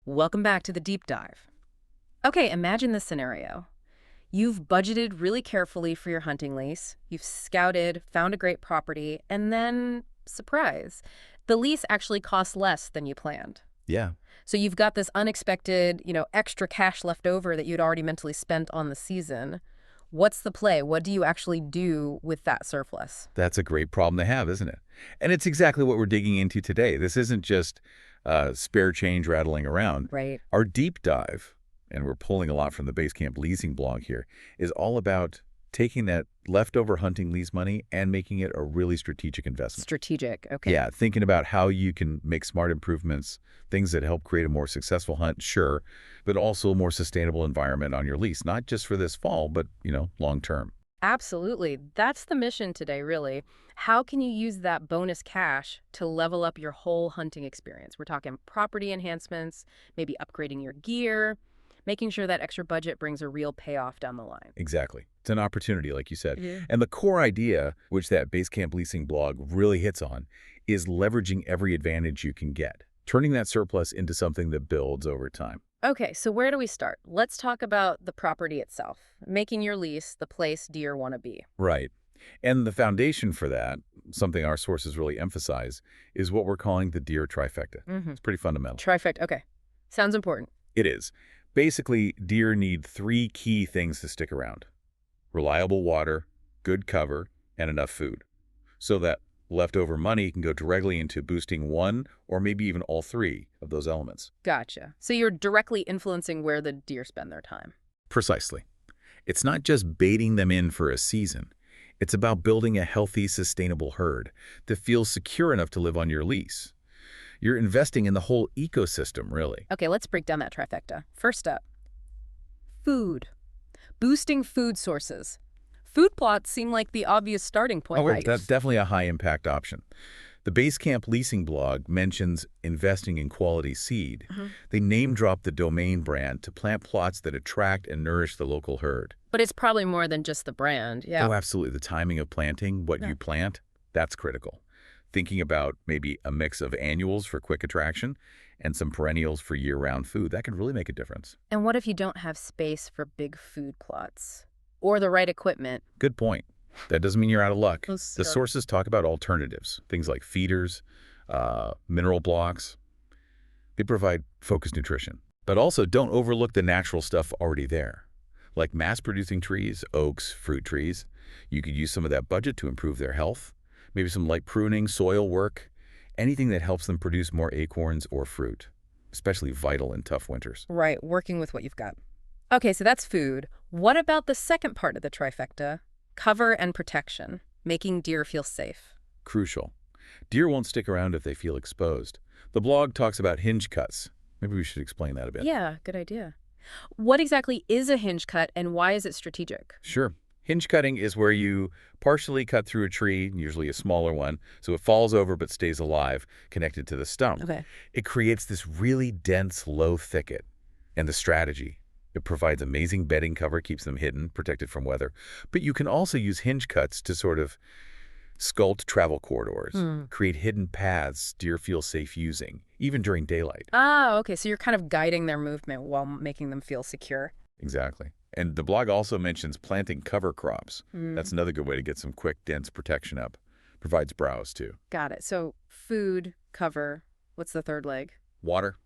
Welcome back to the deep dive. Okay, imagine this scenario. You've budgeted really carefully for your hunting lease, you've scouted, found a great property, and then, surprise, the lease actually costs less than you planned. Yeah. So you've got this unexpected, extra cash left over that you'd already mentally spent on the season. What's the play? What do you actually do with that surplus? That's a great problem to have, isn't it? And it's exactly what we're digging into today. This isn't just spare change rattling around. Right. Our deep dive, and we're pulling a lot from the Basecamp Leasing blog here, is all about taking that leftover hunting lease money and making it a really strategic investment. Strategic, okay. Yeah, thinking about how you can make smart improvements, things that help create a more successful hunt, sure, but also a more sustainable environment on your lease, not just for this fall, but, long term. Absolutely. That's the mission today, really. How can you use that bonus cash to level up your whole hunting experience? We're talking property enhancements, maybe upgrading your gear, making sure that extra budget brings a real payoff down the line. Exactly. It's an opportunity, like you said. Yeah. And the core idea, which that Basecamp Leasing blog really hits on, is leveraging every advantage you can get, turning that surplus into something that builds over time. Okay, so where do we start? Let's talk about the property itself, making your lease the place deer want to be. Right. And the foundation for that, something our sources really emphasize, is what we're calling the deer trifecta. It's pretty fundamental. Trifecta, okay. Sounds important. It is. Basically, deer need three key things to stick around: reliable water, good cover, and enough food. So that leftover money can go directly into boosting one or maybe even all three of those elements. Gotcha. So you're directly influencing where the deer spend their time. Precisely. It's not just baiting them in for a season. It's about building a healthy, sustainable herd that feels secure enough to live on your lease. You're investing in the whole ecosystem, really. Okay, let's break down that trifecta. First up, food. Boosting food sources. Food plots seem like the obvious starting point, right? That's definitely a high-impact option. The Basecamp Leasing blog mentions investing in quality seed. They name-drop the domain brand to plant plots that attract and nourish the local herd. But it's probably more than just the brand, yeah. Oh, absolutely. The timing of planting, what you plant, that's critical. Thinking about maybe a mix of annuals for quick attraction and some perennials for year-round food, that can really make a difference. And what if you don't have space for big food plots? Or the right equipment? Good point. That doesn't mean you're out of luck. Those The are- sources talk about alternatives, things like feeders, mineral blocks. They provide focused nutrition. But also don't overlook the natural stuff already there, like mass-producing trees, oaks, fruit trees. You could use some of that budget to improve their health, maybe some light pruning, soil work, anything that helps them produce more acorns or fruit, especially vital in tough winters. Right, working with what you've got. Okay, so that's food. What about the second part of the trifecta? Cover and protection, making deer feel safe. Crucial. Deer won't stick around if they feel exposed. The blog talks about hinge cuts. Maybe we should explain that a bit. Yeah, good idea. What exactly is a hinge cut and why is it strategic? Sure. Hinge cutting is where you partially cut through a tree, usually a smaller one, so it falls over but stays alive, connected to the stump. Okay. It creates this really dense, low thicket. And the strategy: it provides amazing bedding cover, keeps them hidden, protected from weather. But you can also use hinge cuts to sort of sculpt travel corridors, create hidden paths deer feel safe using, even during daylight. Ah, okay, so you're kind of guiding their movement while making them feel secure. Exactly. And the blog also mentions planting cover crops. That's another good way to get some quick, dense protection up. Provides browse, too. Got it. So food, cover, what's the third leg? Water.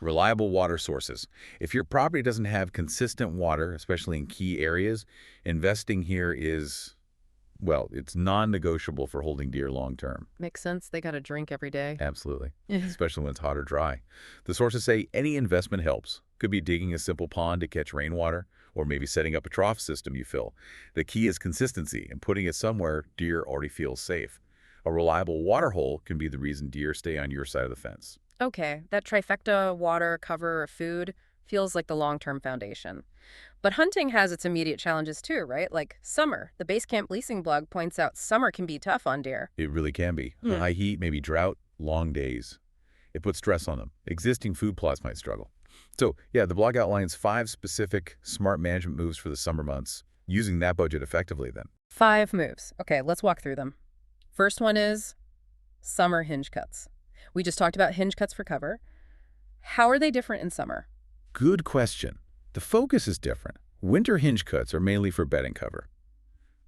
Reliable water sources. If your property doesn't have consistent water, especially in key areas, investing here is, well, it's non-negotiable for holding deer long-term. Makes sense. They got to drink every day. Absolutely. Especially when it's hot or dry. The sources say any investment helps. Could be digging a simple pond to catch rainwater, or maybe setting up a trough system you fill. The key is consistency and putting it somewhere deer already feel safe. A reliable water hole can be the reason deer stay on your side of the fence. Okay, that trifecta, water, cover, food, feels like the long-term foundation. But hunting has its immediate challenges too, right? Like summer. The Basecamp Leasing blog points out summer can be tough on deer. It really can be. High heat, maybe drought, long days. It puts stress on them. Existing food plots might struggle. So, yeah, the blog outlines 5 specific smart management moves for the summer months, using that budget effectively then. 5 moves. Okay, let's walk through them. First one is summer hinge cuts. We just talked about hinge cuts for cover. How are they different in summer? Good question. The focus is different. Winter hinge cuts are mainly for bedding cover.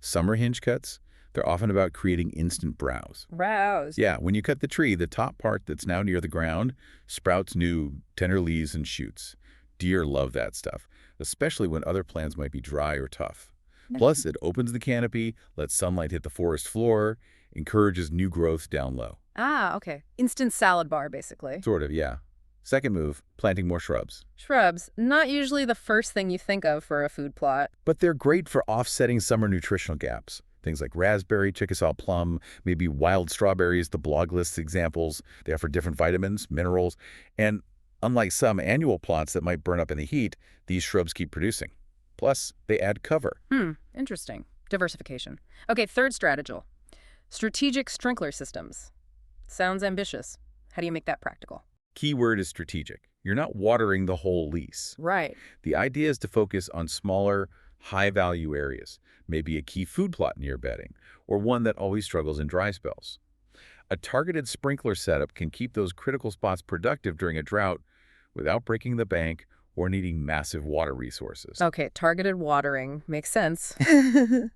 Summer hinge cuts, they're often about creating instant browse. Browse. Yeah, when you cut the tree, the top part that's now near the ground sprouts new tender leaves and shoots. Deer love that stuff, especially when other plants might be dry or tough. Plus, it opens the canopy, lets sunlight hit the forest floor, encourages new growth down low. Ah, okay. Instant salad bar, basically. Sort of, yeah. Second move, planting more shrubs. Shrubs, not usually the first thing you think of for a food plot. But they're great for offsetting summer nutritional gaps. Things like raspberry, Chickasaw plum, maybe wild strawberries, the blog lists examples. They offer different vitamins, minerals, and unlike some annual plots that might burn up in the heat, these shrubs keep producing. Plus, they add cover. Interesting. Diversification. Okay, third strategy. Strategic sprinkler systems. Sounds ambitious. How do you make that practical? Key word is strategic. You're not watering the whole lease. Right. The idea is to focus on smaller, high-value areas, maybe a key food plot near bedding, or one that always struggles in dry spells. A targeted sprinkler setup can keep those critical spots productive during a drought without breaking the bank or needing massive water resources. Okay, targeted watering. Makes sense.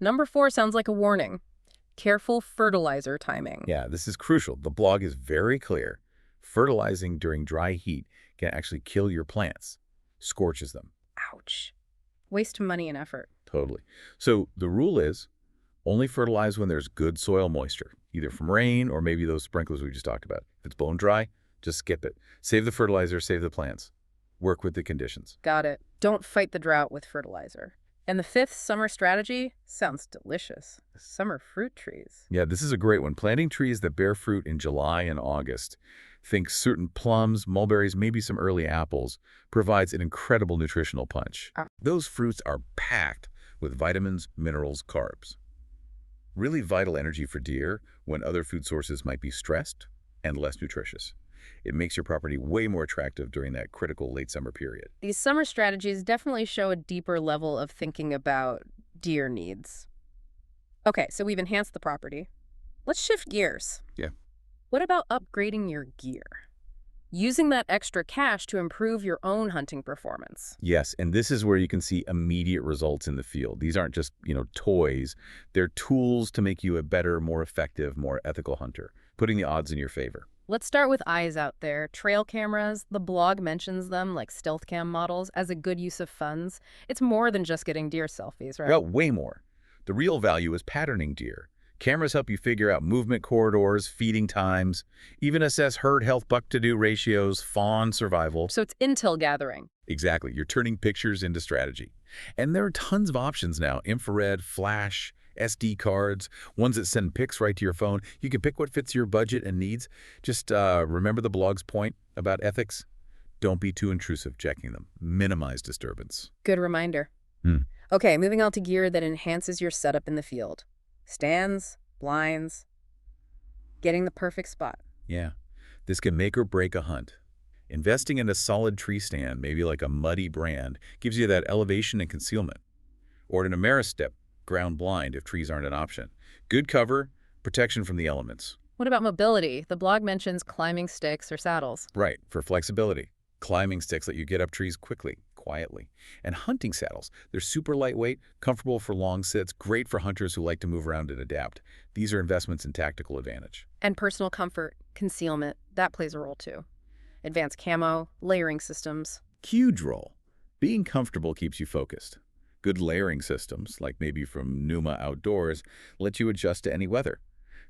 Number 4 sounds like a warning. Careful fertilizer timing. Yeah, this is crucial. The blog is very clear. Fertilizing during dry heat can actually kill your plants, scorches them. Ouch. Waste of money and effort. Totally. So the rule is only fertilize when there's good soil moisture, either from rain or maybe those sprinklers we just talked about. If it's bone dry, just skip it. Save the fertilizer, save the plants. Work with the conditions. Got it. Don't fight the drought with fertilizer. And the 5th summer strategy sounds delicious. Summer fruit trees. Yeah, this is a great one. Planting trees that bear fruit in July and August. Think certain plums, mulberries, maybe some early apples, provides an incredible nutritional punch. Those fruits are packed with vitamins, minerals, carbs. Really vital energy for deer when other food sources might be stressed and less nutritious. It makes your property way more attractive during that critical late summer period. These summer strategies definitely show a deeper level of thinking about deer needs. Okay, so we've enhanced the property. Let's shift gears. Yeah. What about upgrading your gear? Using that extra cash to improve your own hunting performance. Yes, and this is where you can see immediate results in the field. These aren't just, toys. They're tools to make you a better, more effective, more ethical hunter, putting the odds in your favor. Let's start with eyes out there. Trail cameras, the blog mentions them like stealth cam models as a good use of funds. It's more than just getting deer selfies, right? Well, way more. The real value is patterning deer. Cameras help you figure out movement corridors, feeding times, even assess herd health buck-to-do ratios, fawn survival. So it's intel gathering. Exactly. You're turning pictures into strategy. And there are tons of options now. Infrared, flash, SD cards, ones that send pics right to your phone. You can pick what fits your budget and needs. Just remember the blog's point about ethics. Don't be too intrusive checking them. Minimize disturbance. Good reminder. Okay, moving on to gear that enhances your setup in the field. Stands, blinds, getting the perfect spot. Yeah, this can make or break a hunt. Investing in a solid tree stand, maybe like a muddy brand, gives you that elevation and concealment. Or an Ameristep ground blind if trees aren't an option. Good cover, protection from the elements. What about mobility? The blog mentions climbing sticks or saddles. Right, for flexibility. Climbing sticks let you get up trees quickly, quietly. And hunting saddles. They're super lightweight, comfortable for long sits, great for hunters who like to move around and adapt. These are investments in tactical advantage. And personal comfort, concealment, that plays a role too. Advanced camo, layering systems. Huge role. Being comfortable keeps you focused. Good layering systems, like maybe from Numa Outdoors, let you adjust to any weather.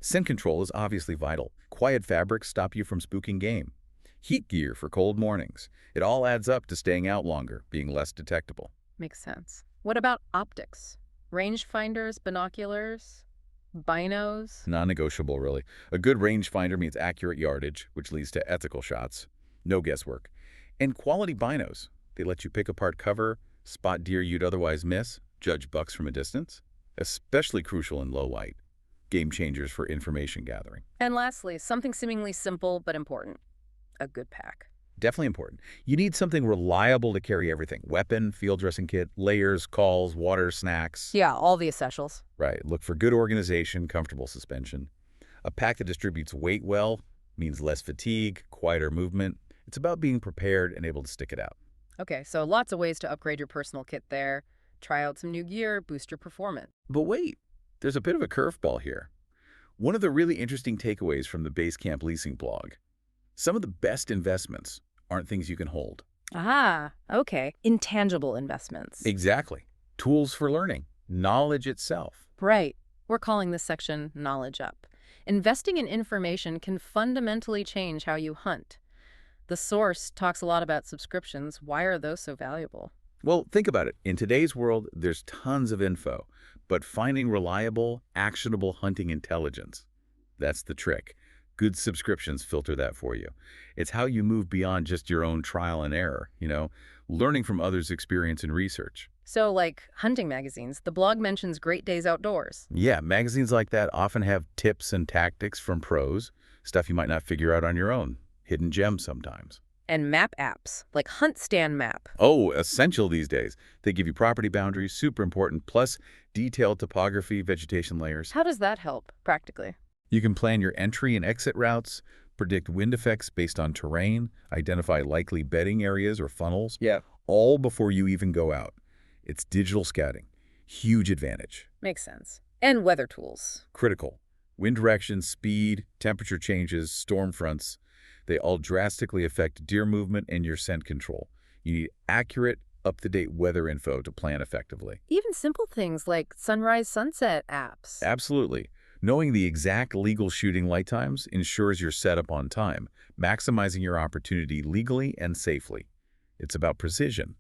Scent control is obviously vital. Quiet fabrics stop you from spooking game. Heat gear for cold mornings. It all adds up to staying out longer, being less detectable. Makes sense. What about optics? Rangefinders, binoculars, binos? Non-negotiable, really. A good rangefinder means accurate yardage, which leads to ethical shots. No guesswork. And quality binos. They let you pick apart cover, spot deer you'd otherwise miss, judge bucks from a distance. Especially crucial in low light. Game changers for information gathering. And lastly, something seemingly simple but important. A good pack. Definitely important. You need something reliable to carry everything. Weapon, field dressing kit, layers, calls, water, snacks. Yeah, all the essentials. Right. Look for good organization, comfortable suspension. A pack that distributes weight well means less fatigue, quieter movement. It's about being prepared and able to stick it out. Okay, so lots of ways to upgrade your personal kit there. Try out some new gear, boost your performance. But wait, there's a bit of a curveball here. One of the really interesting takeaways from the Basecamp Leasing blog, some of the best investments aren't things you can hold. Ah, okay. Intangible investments. Exactly. Tools for learning, knowledge itself. Right. We're calling this section Knowledge Up. Investing in information can fundamentally change how you hunt. The source talks a lot about subscriptions. Why are those so valuable? Well, think about it. In today's world, there's tons of info, but finding reliable, actionable hunting intelligence, that's the trick. Good subscriptions filter that for you. It's how you move beyond just your own trial and error, learning from others' experience and research. So, like hunting magazines, the blog mentions Great Days Outdoors. Yeah, magazines like that often have tips and tactics from pros, stuff you might not figure out on your own. Hidden gems sometimes. And map apps, like Hunt Stand Map. Oh, essential these days. They give you property boundaries, super important, plus detailed topography, vegetation layers. How does that help, practically? You can plan your entry and exit routes, predict wind effects based on terrain, identify likely bedding areas or funnels, all before you even go out. It's digital scouting. Huge advantage. Makes sense. And weather tools. Critical. Wind direction, speed, temperature changes, storm fronts, they all drastically affect deer movement and your scent control. You need accurate, up-to-date weather info to plan effectively. Even simple things like sunrise, sunset apps. Absolutely. Knowing the exact legal shooting light times ensures you're set up on time, maximizing your opportunity legally and safely. It's about precision.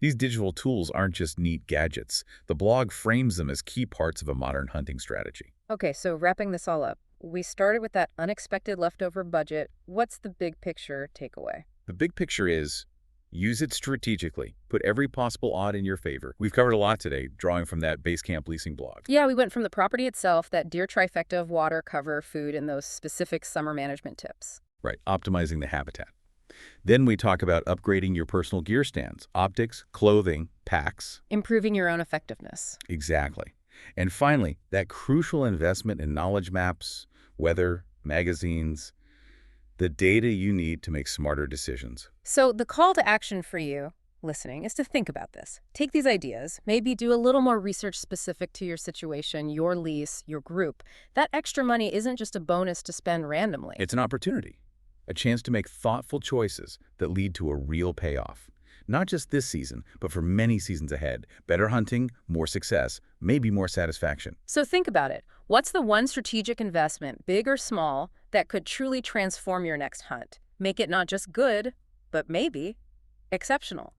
These digital tools aren't just neat gadgets. The blog frames them as key parts of a modern hunting strategy. Okay, so wrapping this all up, we started with that unexpected leftover budget. What's the big picture takeaway? The big picture is use it strategically. Put every possible odd in your favor. We've covered a lot today, drawing from that Basecamp Leasing blog. Yeah, we went from the property itself, that deer trifecta of water, cover, food, and those specific summer management tips. Right, optimizing the habitat. Then we talk about upgrading your personal gear stands, optics, clothing, packs. Improving your own effectiveness. Exactly. And finally, that crucial investment in knowledge maps, weather, magazines, the data you need to make smarter decisions. So the call to action for you listening is to think about this. Take these ideas, maybe do a little more research specific to your situation, your lease, your group. That extra money isn't just a bonus to spend randomly. It's an opportunity, a chance to make thoughtful choices that lead to a real payoff. Not just this season, but for many seasons ahead. Better hunting, more success, maybe more satisfaction. So think about it. What's the one strategic investment, big or small, that could truly transform your next hunt? Make it not just good, but maybe exceptional.